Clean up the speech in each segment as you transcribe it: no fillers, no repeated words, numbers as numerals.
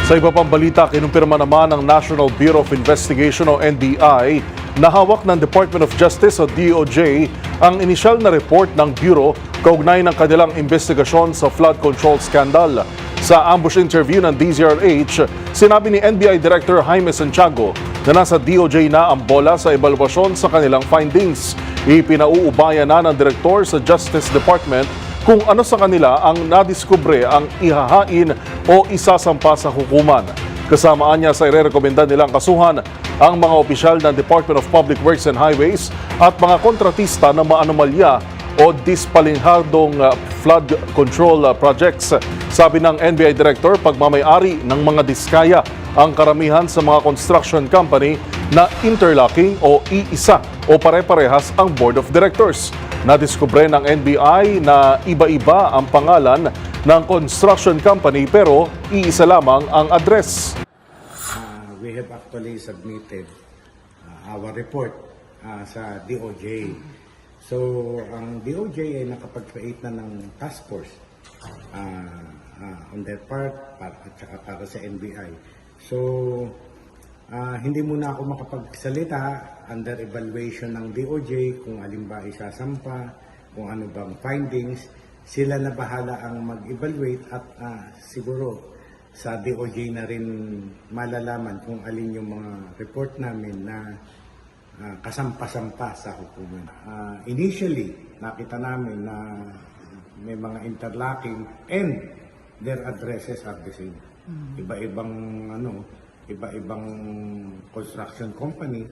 Sa iba pang balita, kinumpirma naman ng National Bureau of Investigation o NBI na hawak ng Department of Justice o DOJ ang inisyal na report ng Bureau kaugnay ng kanilang investigasyon sa flood control scandal. Sa ambush interview ng DZRH, sinabi ni NBI Director Jaime Santiago na nasa DOJ na ang bola sa ebalwasyon sa kanilang findings. Ipinauubaya na ng Direktor sa Justice Department kung ano sa kanila ang nadiskubre ang ihahain o isasampa sa hukuman. Kasamaan niya sa irerekomenda nilang kasuhan ang mga opisyal ng Department of Public Works and Highways at mga kontratista na maanomalya o dispalinghardong flood control projects. Sabi ng NBI Director, pagmamayari ng mga diskaya ang karamihan sa mga construction company na interlocking o iisa o pare-parehas ang Board of Directors. Nadiskubre ng NBI na iba-iba ang pangalan ng construction company pero iisa lamang ang address. We have actually submitted our report sa DOJ. So, ang DOJ ay nakapag-create na ng task force on their part at saka para sa NBI. So, hindi muna ako makapagsalita under evaluation ng DOJ kung alin ba isasampa, kung ano bang findings. Sila na bahala ang mag-evaluate at siguro sa DOJ na rin malalaman kung alin yung mga report namin na kasampa-sampa sa hukuman. Initially, nakita namin na may mga interlocking and their addresses are the same. Iba-ibang construction company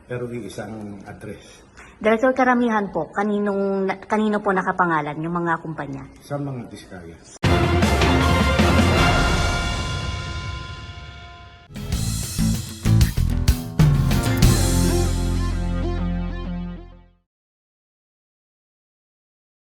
pero iisang address. Director, karamihan po, kanino po nakapangalan yung mga kumpanya? Sa mga diskaya.